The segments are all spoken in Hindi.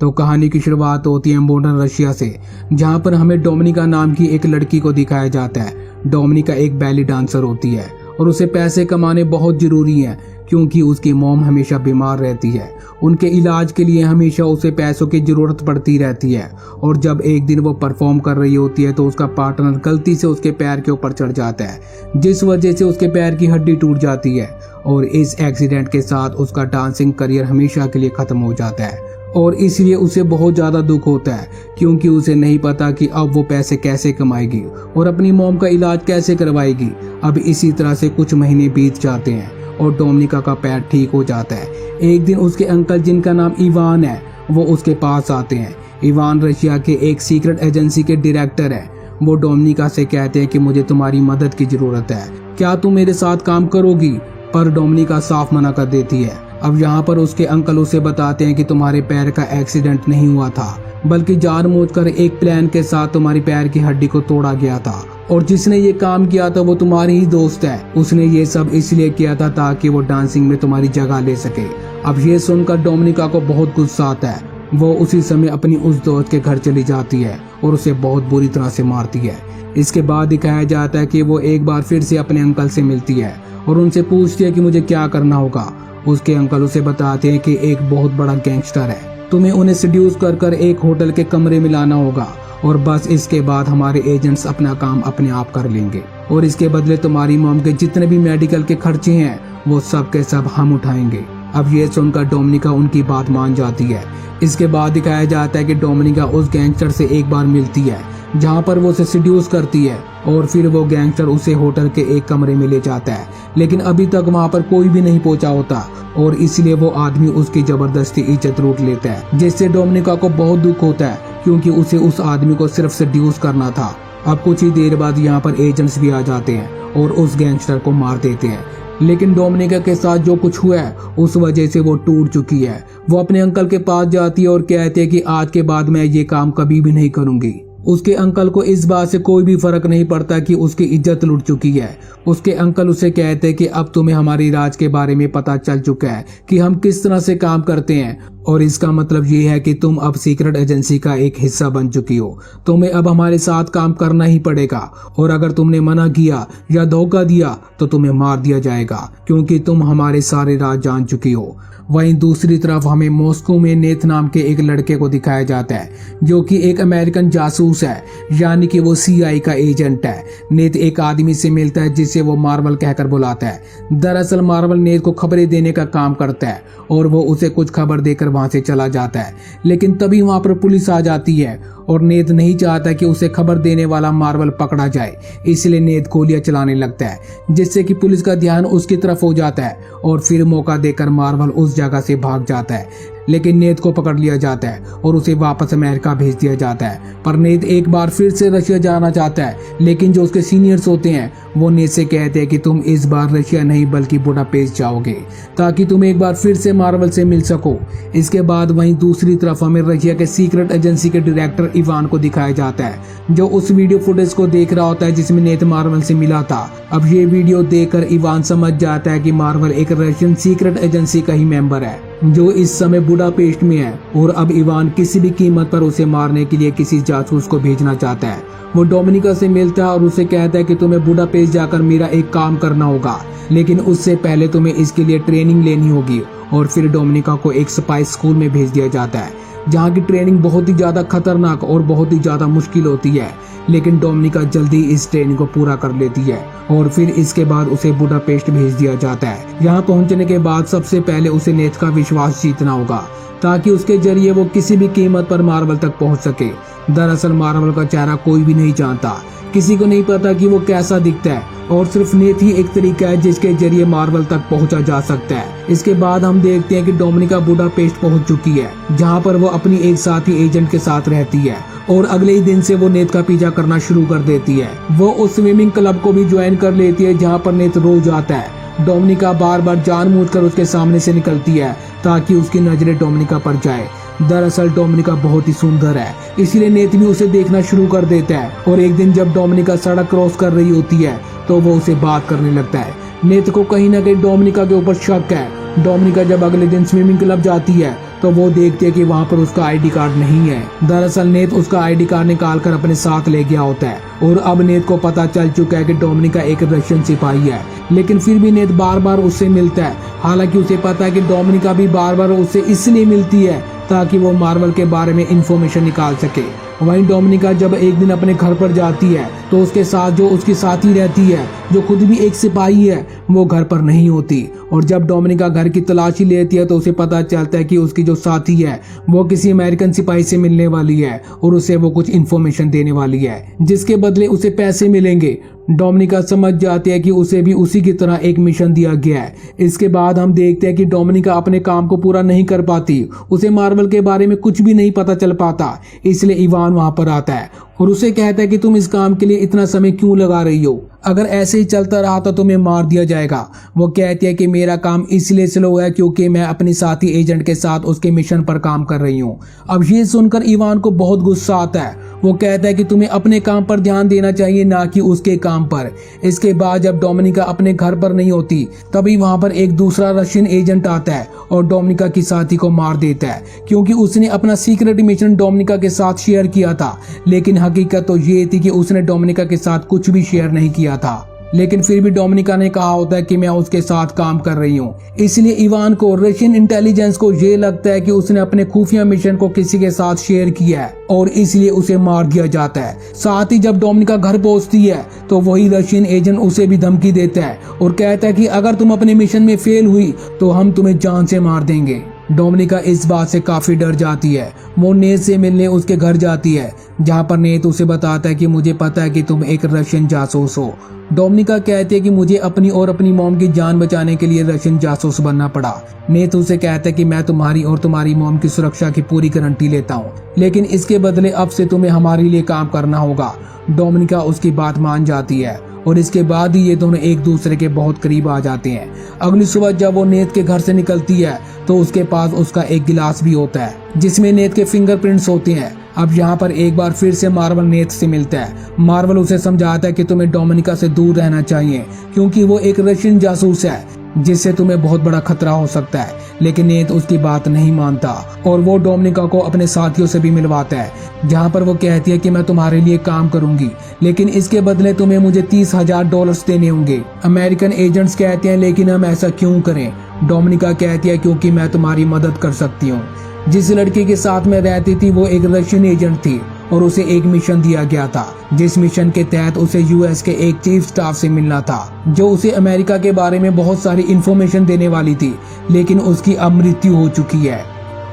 तो कहानी की शुरुआत होती है मॉडर्न रशिया से, जहां पर हमें डोमिनिका नाम की एक लड़की को दिखाया जाता है। डोमिनिका एक बैली डांसर होती है और उसे पैसे कमाने बहुत जरूरी हैं क्योंकि उसकी मॉम हमेशा बीमार रहती है। उनके इलाज के लिए हमेशा उसे पैसों की जरूरत पड़ती रहती है और जब एक दिन वो परफॉर्म कर रही होती है तो उसका पार्टनर गलती से उसके पैर के ऊपर चढ़ जाता है, जिस वजह से उसके पैर की हड्डी टूट जाती है और इस एक्सीडेंट के साथ उसका डांसिंग करियर हमेशा के लिए खत्म हो जाता है। और इसलिए उसे बहुत ज्यादा दुख होता है क्योंकि उसे नहीं पता कि अब वो पैसे कैसे कमाएगी और अपनी मॉम का इलाज कैसे करवाएगी। अब इसी तरह से कुछ महीने बीत जाते हैं और डोमिनिका का पैर ठीक हो जाता है। एक दिन उसके अंकल, जिनका नाम इवान है, वो उसके पास आते हैं। इवान रशिया के एक सीक्रेट एजेंसी के डायरेक्टर है। वो डोमिनिका से कहते हैं कि मुझे तुम्हारी मदद की जरूरत है, क्या तुम मेरे साथ काम करोगी? पर डोमिनिका साफ मना कर देती है। अब यहाँ पर उसके अंकल उसे बताते हैं कि तुम्हारे पैर का एक्सीडेंट नहीं हुआ था, बल्कि जानबूझकर एक प्लान के साथ तुम्हारी पैर की हड्डी को तोड़ा गया था और जिसने ये काम किया था वो तुम्हारी ही दोस्त है। उसने ये सब इसलिए किया था ताकि वो डांसिंग में तुम्हारी जगह ले सके। अब ये सुनकर डोमिनिका को बहुत गुस्सा आता है। वो उसी समय अपनी उस दोस्त के घर चली जाती है और उसे बहुत बुरी तरह से मारती है। इसके बाद दिखाया जाता है कि वो एक बार फिर से अपने अंकल से मिलती है और उनसे पूछती है कि मुझे क्या करना होगा। उसके अंकल उसे बताते हैं कि एक बहुत बड़ा गैंगस्टर है, तुम्हें उन्हें सेड्यूस कर कर एक होटल के कमरे में लाना होगा और बस इसके बाद हमारे एजेंट्स अपना काम अपने आप कर लेंगे और इसके बदले तुम्हारी मॉम के जितने भी मेडिकल के खर्चे हैं वो सब के सब हम उठाएंगे। अब ये सुनकर डोमिनिका उनकी बात मान जाती है। इसके बाद दिखाया जाता है कि डोमिनिका उस गैंगस्टर से एक बार मिलती है जहाँ पर वो उसे सेड्यूस करती है और फिर वो गैंगस्टर उसे होटल के एक कमरे में ले जाता है, लेकिन अभी तक वहाँ पर कोई भी नहीं पहुंचा होता और इसलिए वो आदमी उसकी जबरदस्ती इज्जत लूट लेता है, जिससे डोमिनिका को बहुत दुख होता है क्योंकि उसे उस आदमी को सिर्फ सेड्यूस करना था। अब कुछ ही देर बाद यहाँ पर एजेंट्स भी आ जाते हैं और उस गैंगस्टर को मार देते हैं, लेकिन डोमिनिका के साथ जो कुछ हुआ है उस वजह से वो टूट चुकी है। वो अपने अंकल के पास जाती है और कहते हैं कि आज के बाद मैं ये काम कभी भी नहीं करूंगी। उसके अंकल को इस बात से कोई भी फर्क नहीं पड़ता कि उसकी इज्जत लुट चुकी है। उसके अंकल उसे कहते हैं कि अब तुम्हें हमारी राज के बारे में पता चल चुका है कि हम किस तरह से काम करते हैं और इसका मतलब ये है कि तुम अब सीक्रेट एजेंसी का एक हिस्सा बन चुकी हो। तुम्हें अब हमारे साथ काम करना ही पड़ेगा और अगर तुमने मना किया या धोखा दिया तो तुम्हें मार दिया जाएगा क्योंकि तुम हमारे सारे राज जान चुकी हो। वहीं दूसरी तरफ हमें मॉस्को में नेथ नाम के एक लड़के को दिखाया जाता है जो कि एक अमेरिकन जासूस है, यानी कि वो CIA का एजेंट है। नेथ एक आदमी से मिलता है जिसे वो मार्वल कहकर बुलाता है। दरअसल मार्वल नेथ को खबरें देने का काम करता है और वो उसे कुछ खबर देकर वहां से चला जाता है, लेकिन तभी वहां पर पुलिस आ जाती है और नेथ नहीं चाहता कि उसे खबर देने वाला मार्वल पकड़ा जाए, इसलिए नेथ गोलियां चलाने लगता है जिससे कि पुलिस का ध्यान उसकी तरफ हो जाता है और फिर मौका देकर मार्वल उस जगह से भाग जाता है। लेकिन नेथ को पकड़ लिया जाता है और उसे वापस अमेरिका भेज दिया जाता है। पर नेथ एक बार फिर से रशिया जाना चाहता है, लेकिन जो उसके सीनियर्स होते हैं वो नेथ से कहते हैं कि तुम इस बार रशिया नहीं बल्कि बुडापेस्ट जाओगे ताकि तुम एक बार फिर से मार्वल से मिल सको। इसके बाद वहीं दूसरी तरफ हमें रशिया के सीक्रेट एजेंसी के डायरेक्टर इवान को दिखाया जाता है जो उस वीडियो फुटेज को देख रहा होता है जिसमें नेथ मार्वल से मिला था। अब ये वीडियो देखकर इवान समझ जाता है कि मार्वल एक रशियन सीक्रेट एजेंसी का ही मेंबर है जो इस समय बुडापेस्ट में है और अब इवान किसी भी कीमत पर उसे मारने के लिए किसी जासूस को भेजना चाहता है। वो डोमिनिका से मिलता है और उसे कहता है कि तुम्हें बुडापेस्ट जाकर मेरा एक काम करना होगा, लेकिन उससे पहले तुम्हें इसके लिए ट्रेनिंग लेनी होगी। और फिर डोमिनिका को एक स्पाई स्कूल में भेज दिया जाता है जहाँ की ट्रेनिंग बहुत ही ज्यादा खतरनाक और बहुत ही ज्यादा मुश्किल होती है, लेकिन डोमिनिका जल्दी इस ट्रेनिंग को पूरा कर लेती है और फिर इसके बाद उसे बुडापेस्ट भेज दिया जाता है। यहाँ पहुँचने के बाद सबसे पहले उसे नेथ का विश्वास जीतना होगा ताकि उसके जरिए वो किसी भी कीमत पर मार्वल तक पहुँच सके। दरअसल मार्वल का चेहरा कोई भी नहीं जानता, किसी को नहीं पता कि वो कैसा दिखता है और सिर्फ नेथ ही एक तरीका है जिसके जरिए मार्वल तक पहुंचा जा सकता है। इसके बाद हम देखते हैं कि डोमिनिका बुडापेस्ट पहुंच चुकी है जहां पर वो अपनी एक साथी एजेंट के साथ रहती है और अगले ही दिन से वो नेथ का पीछा करना शुरू कर देती है। वो उस स्विमिंग क्लब को भी ज्वाइन कर लेती है जहाँ पर नेथ रोज आता है। डोमिनिका बार बार जानबूझकर उसके सामने से निकलती है ताकि उसकी नजरें डोमिनिका पर जाए। दरअसल डोमिनिका बहुत ही सुंदर है, इसलिए नेथ भी उसे देखना शुरू कर देता है और एक दिन जब डोमिनिका सड़क क्रॉस कर रही होती है तो वो उसे बात करने लगता है। नेथ को कहीं ना कहीं डोमिनिका के ऊपर शक है। डोमिनिका जब अगले दिन स्विमिंग क्लब जाती है तो वो देखती है कि वहाँ पर उसका आईडी कार्ड नहीं है। दरअसल नेत उसका आईडी कार्ड निकाल कर अपने साथ ले गया होता है और अब नेत को पता चल चुका है कि डोमिनिका एक रशियन सिपाही है, लेकिन फिर भी नेत बार बार उससे मिलता है। हालांकि उसे पता है कि डोमिनिका भी बार बार उससे इसलिए मिलती है ताकि वो मार्वल के बारे में इंफॉर्मेशन निकाल सके। वहीं डोमिनिका जब एक दिन अपने घर पर जाती है तो उसके साथ जो उसकी साथी रहती है, जो खुद भी एक सिपाही है, वो घर पर नहीं होती। और जब डोमिनिका घर की तलाशी लेती है तो उसे पता चलता है कि उसकी जो साथी है वो किसी अमेरिकन सिपाही से मिलने वाली है और उसे वो कुछ इन्फॉर्मेशन देने वाली है, जिसके बदले उसे पैसे मिलेंगे। डोमिनिका समझ जाती है कि उसे भी उसी की तरह एक मिशन दिया गया है। इसके बाद हम देखते हैं कि डोमिनिका अपने काम को पूरा नहीं कर पाती, उसे मार्वल के बारे में कुछ भी नहीं पता चल पाता। इसलिए इवान वहां पर आता है और उसे कहता है कि तुम इस काम के लिए इतना समय क्यों लगा रही हो, अगर ऐसे ही चलता रहा तो तुम्हें मार दिया जाएगा। वो कहती है कि मेरा काम इसलिए स्लो है क्योंकि मैं अपनी साथी एजेंट के साथ उसके मिशन पर काम कर रही हूँ। अब ये सुनकर इवान को बहुत गुस्सा आता है। वो कहता है कि तुम्हें अपने काम पर ध्यान देना चाहिए, ना कि उसके काम पर। इसके बाद जब डोमिनिका अपने घर पर नहीं होती तभी वहां पर एक दूसरा रशियन एजेंट आता है और डोमिनिका की साथी को मार देता है, क्योंकि उसने अपना सीक्रेट मिशन डोमिनिका के साथ शेयर किया था। लेकिन हकीकत तो ये थी कि उसने डोमिनिका के साथ कुछ भी शेयर नहीं किया था। लेकिन फिर भी डोमिनिका ने कहा होता है कि मैं उसके साथ काम कर रही हूँ। इसलिए इवान को, रशियन इंटेलिजेंस को ये लगता है कि उसने अपने खुफिया मिशन को किसी के साथ शेयर किया है और इसलिए उसे मार दिया जाता है। साथ ही जब डोमिनिका घर पहुंचती है तो वही रशियन एजेंट उसे भी धमकी देता है और कहता है कि अगर तुम अपने मिशन में फेल हुई तो हम तुम्हें जान से मार देंगे। डोमिनिका इस बात से काफी डर जाती है। वो नेत से मिलने उसके घर जाती है, जहाँ पर नेत उसे बताता है कि मुझे पता है कि तुम एक रशियन जासूस हो। डोमिनिका कहती है कि मुझे अपनी और अपनी मॉम की जान बचाने के लिए रशियन जासूस बनना पड़ा। नेत उसे कहता है कि मैं तुम्हारी और तुम्हारी मॉम की सुरक्षा की पूरी गारंटी लेता हूँ, लेकिन इसके बदले अब से तुम्हें हमारे लिए काम करना होगा। डोमिनिका उसकी बात मान जाती है और इसके बाद ही ये दोनों एक दूसरे के बहुत करीब आ जाते हैं। अगली सुबह जब वो नेत के घर से निकलती है तो उसके पास उसका एक गिलास भी होता है जिसमें नेत के फिंगरप्रिंट्स होते हैं। अब यहाँ पर एक बार फिर से मार्वल नेत से मिलता है। मार्वल उसे समझाता है कि तुम्हें डोमिनिका से दूर रहना चाहिए क्योंकि वो एक रशियन जासूस है जिससे तुम्हें बहुत बड़ा खतरा हो सकता है। लेकिन नेत उसकी बात नहीं मानता और वो डोमिनिका को अपने साथियों से भी मिलवाता है, जहाँ पर वो कहती है कि मैं तुम्हारे लिए काम करूंगी, लेकिन इसके बदले तुम्हें मुझे $30,000 देने होंगे। अमेरिकन एजेंट्स कहते हैं लेकिन हम ऐसा क्यों करें? डोमिनिका कहती है क्योंकि मैं तुम्हारी मदद कर सकती हूँ। जिस लड़की के साथ में रहती थी वो एक रशियन एजेंट थी और उसे एक मिशन दिया गया था, जिस मिशन के तहत उसे यूएस के एक चीफ स्टाफ से मिलना था जो उसे अमेरिका के बारे में बहुत सारी इंफॉर्मेशन देने वाली थी। लेकिन उसकी अब मृत्यु हो चुकी है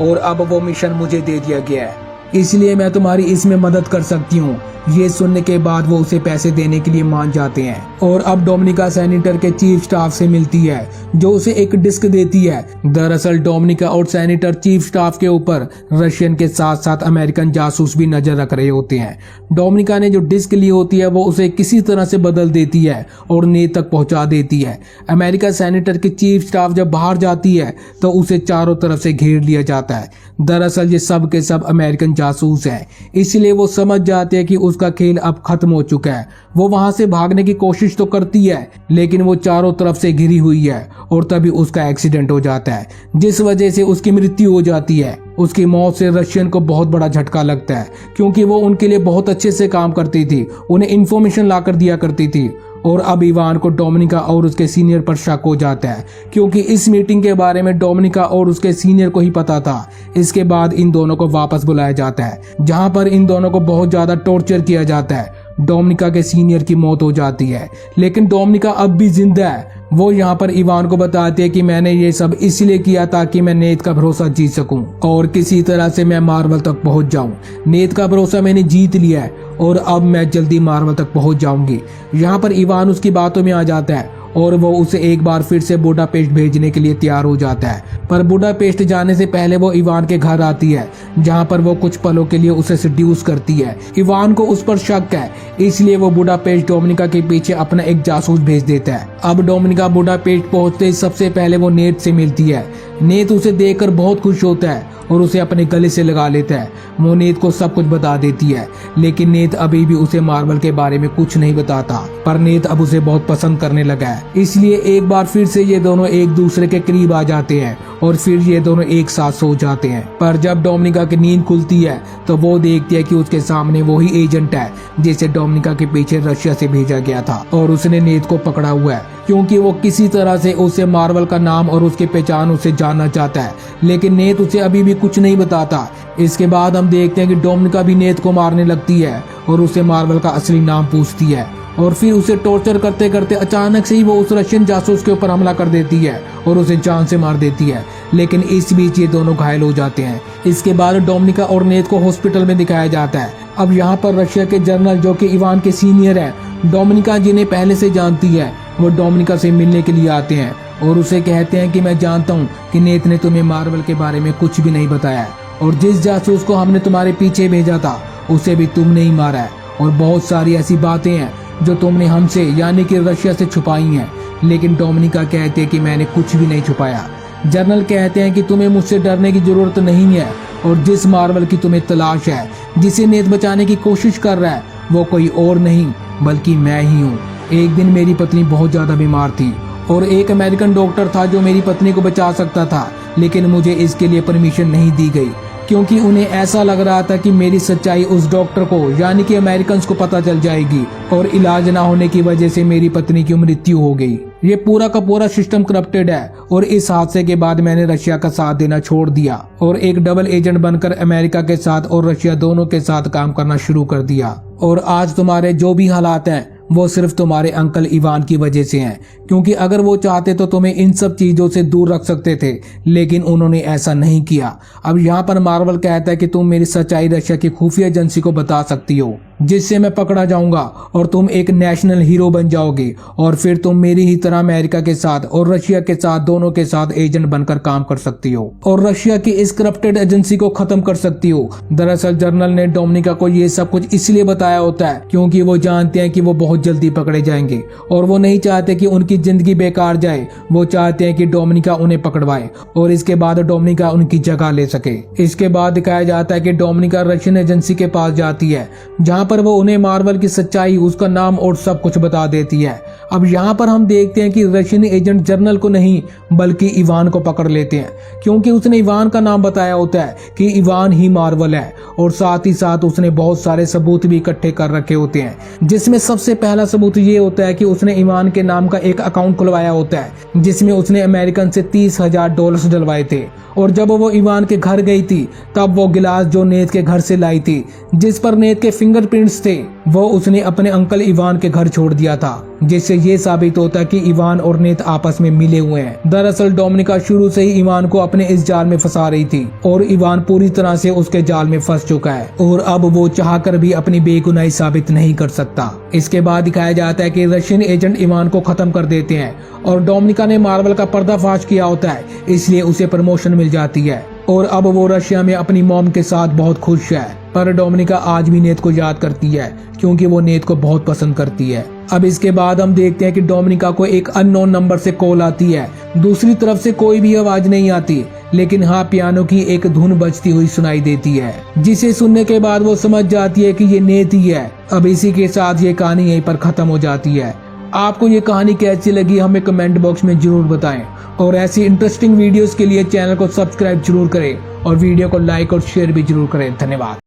और अब वो मिशन मुझे दे दिया गया है, इसलिए मैं तुम्हारी इसमें मदद कर सकती हूँ। ये सुनने के बाद वो उसे पैसे देने के लिए मान जाते हैं और अब डोमिनिका सैनिटर के चीफ स्टाफ से मिलती है जो उसे एक डिस्क देती है। दरअसल डोमिनिका और सैनिटर चीफ स्टाफ के ऊपर रशियन के साथ साथ अमेरिकन जासूस भी नजर रख रहे होते हैं। डोमिनिका ने जो डिस्क ली होती है वो उसे किसी तरह से बदल देती है और नेत तक पहुंचा देती है। अमेरिका सैनिटर की चीफ स्टाफ जब बाहर जाती है तो उसे चारों तरफ से घेर लिया जाता है। दरअसल ये सब के सब अमेरिकन जासूस हैं, इसलिए वो समझ जाते हैं कि उसका खेल अब खत्म हो चुका है। वो वहां से भागने की कोशिश तो करती है लेकिन वो चारों तरफ से घिरी हुई है और तभी उसका एक्सीडेंट हो जाता है जिस वजह से उसकी मृत्यु हो जाती है। उसकी मौत से रशियन को बहुत बड़ा झटका लगता है क्योंकि वो उनके लिए बहुत अच्छे से काम करती थी, उन्हें इंफॉर्मेशन ला कर दिया करती थी। और अब इवान को डोमिनिका और उसके सीनियर पर शक हो जाता है क्योंकि इस मीटिंग के बारे में डोमिनिका और उसके सीनियर को ही पता था। इसके बाद इन दोनों को वापस बुलाया जाता है जहां पर इन दोनों को बहुत ज्यादा टॉर्चर किया जाता है। डोमिनिका के सीनियर की मौत हो जाती है लेकिन डोमिनिका अब भी जिंदा है। वो यहाँ पर इवान को बताती है कि मैंने ये सब इसलिए किया ताकि मैं नेत का भरोसा जीत सकूं और किसी तरह से मैं मार्वल तक पहुंच जाऊं। नेत का भरोसा मैंने जीत लिया है और अब मैं जल्दी मार्वल तक पहुंच जाऊंगी। यहाँ पर इवान उसकी बातों में आ जाता है और वो उसे एक बार फिर से बुडापेस्ट भेजने के लिए तैयार हो जाता है। पर बुडापेस्ट जाने से पहले वो इवान के घर आती है जहाँ पर वो कुछ पलों के लिए उसे सेड्यूस करती है। इवान को उस पर शक है इसलिए वो बुडापेस्ट डोमिनिका के पीछे अपना एक जासूस भेज देता है। अब डोमिनिका बुडापेस्ट पहुंचते ही सबसे पहले वो नेत से मिलती है। नेत उसे देखकर बहुत खुश होता है और उसे अपने गले से लगा लेता है। वो नेत को सब कुछ बता देती है लेकिन नेत अभी भी उसे मार्वल के बारे में कुछ नहीं बताता। पर नेत अब उसे बहुत पसंद करने लगा है, इसलिए एक बार फिर से ये दोनों एक दूसरे के करीब आ जाते हैं और फिर ये दोनों एक साथ सो जाते हैं। पर जब डोमिनिका की नींद खुलती है तो वो देखती है कि उसके सामने वही एजेंट है जिसे डोमिनिका के पीछे रशिया से भेजा गया था और उसने नेथ को पकड़ा हुआ है क्योंकि वो किसी तरह से उसे मार्वल का नाम और उसकी पहचान उसे जानना चाहता है, लेकिन नेथ उसे अभी भी कुछ नहीं बताता। इसके बाद हम देखते हैं कि डोमिनिका भी नेथ को मारने लगती है और उसे मार्वल का असली नाम पूछती है और फिर उसे टॉर्चर करते करते अचानक से ही वो उस रशियन जासूस के ऊपर हमला कर देती है और उसे जान से मार देती है। लेकिन इस बीच ये दोनों घायल हो जाते हैं। इसके बाद डोमिनिका और नेथ को हॉस्पिटल में दिखाया जाता है। अब यहाँ पर रशिया के जनरल जो कि इवान के सीनियर हैं, डोमिनिका जिन्हें पहले से जानती है, वो डोमिनिका से मिलने के लिए आते हैं और उसे कहते हैं कि मैं जानता हूँ कि नेथ ने तुम्हें मार्वल के बारे में कुछ भी नहीं बताया और जिस जासूस को हमने तुम्हारे पीछे भेजा था उसे भी तुमने ही मारा है और बहुत सारी ऐसी बातें हैं जो तुमने हमसे यानी कि रशिया से छुपाई हैं। लेकिन डोमिनिका कहते हैं कि मैंने कुछ भी नहीं छुपाया। जनरल कहते हैं कि तुम्हें मुझसे डरने की जरूरत नहीं है और जिस मार्वल की तुम्हें तलाश है, जिसे नेथ बचाने की कोशिश कर रहा है, वो कोई और नहीं बल्कि मैं ही हूँ। एक दिन मेरी पत्नी बहुत ज्यादा बीमार थी और एक अमेरिकन डॉक्टर था जो मेरी पत्नी को बचा सकता था, लेकिन मुझे इसके लिए परमिशन नहीं दी गई क्योंकि उन्हें ऐसा लग रहा था कि मेरी सच्चाई उस डॉक्टर को यानी कि अमेरिकन को पता चल जाएगी और इलाज ना होने की वजह से मेरी पत्नी की मृत्यु हो गई। ये पूरा का पूरा सिस्टम करप्टेड है और इस हादसे के बाद मैंने रशिया का साथ देना छोड़ दिया और एक डबल एजेंट बनकर अमेरिका के साथ और रशिया दोनों के साथ काम करना शुरू कर दिया। और आज तुम्हारे जो भी हालात हैं वो सिर्फ तुम्हारे अंकल इवान की वजह से हैं, क्योंकि अगर वो चाहते तो तुम्हें इन सब चीजों से दूर रख सकते थे, लेकिन उन्होंने ऐसा नहीं किया। अब यहाँ पर मार्वल कहता है कि तुम मेरी सच्चाई रशिया की खुफिया एजेंसी को बता सकती हो, जिससे मैं पकड़ा जाऊंगा और तुम एक नेशनल हीरो बन जाओगे और फिर तुम मेरी ही तरह अमेरिका के साथ और रशिया के साथ दोनों के साथ एजेंट बनकर काम कर सकती हो और रशिया की इस करप्टेड एजेंसी को खत्म कर सकती हो। दरअसल जनरल ने डोमिनिका को ये सब कुछ इसलिए बताया होता है क्योंकि वो जानते हैं कि वो बहुत जल्दी पकड़े जाएंगे और वो नहीं चाहते कि उनकी जिंदगी बेकार जाए। वो चाहते हैं कि डोमिनिका उन्हें पकड़वाए और इसके बाद डोमिनिका उनकी जगह ले सके। इसके बाद दिखाया जाता है कि डोमिनिका रशियन एजेंसी के पास जाती है जहाँ पर वो उन्हें मार्वल की सच्चाई, उसका नाम और सब कुछ बता देती है। अब यहाँ पर हम देखते हैं कि रशियन एजेंट जनरल को नहीं बल्कि इवान को पकड़ लेते हैं क्योंकि उसने इवान का नाम बताया होता है कि इवान ही मार्वल है और साथ ही साथ उसने बहुत सारे सबूत भी इकट्ठे कर रखे होते हैं, जिसमें सबसे पहला सबूत ये होता है कि उसने इवान के नाम का एक अकाउंट खुलवाया होता है जिसमें उसने अमेरिकन से $30,000 डलवाए थे और जब वो इवान के घर गई थी तब वो गिलास जो नेथ के घर से लाई थी जिस पर नेथ के फिंगरप्रिंट्स थे वो उसने अपने अंकल इवान के घर छोड़ दिया था, जिससे ये साबित होता है कि इवान और नेथ आपस में मिले हुए हैं। दरअसल डोमिनिका शुरू से ही इवान को अपने इस जाल में फंसा रही थी और इवान पूरी तरह से उसके जाल में फंस चुका है और अब वो चाहकर भी अपनी बेगुनाही साबित नहीं कर सकता। इसके बाद दिखाया जाता है कि रशियन एजेंट इवान को खत्म कर देते हैं और डोमिनिका ने मार्वल का पर्दाफाश किया होता है, इसलिए उसे प्रमोशन मिल जाती है और अब वो रशिया में अपनी मॉम के साथ बहुत खुश है। पर डोमिनिका आज भी नेथ को याद करती है क्योंकि वो नेथ को बहुत पसंद करती है। अब इसके बाद हम देखते हैं कि डोमिनिका को एक अननोन नंबर से कॉल आती है। दूसरी तरफ से कोई भी आवाज नहीं आती, लेकिन हाँ पियानो की एक धुन बजती हुई सुनाई देती है, जिसे सुनने के बाद वो समझ जाती है कि ये नेथ ही है। अब इसी के साथ ये कहानी यहीं पर खत्म हो जाती है। आपको ये कहानी कैसी लगी हमें कमेंट बॉक्स में जरूर बताएं और ऐसी इंटरेस्टिंग वीडियोस के लिए चैनल को सब्सक्राइब जरूर करें और वीडियो को लाइक और शेयर भी जरूर करें। धन्यवाद।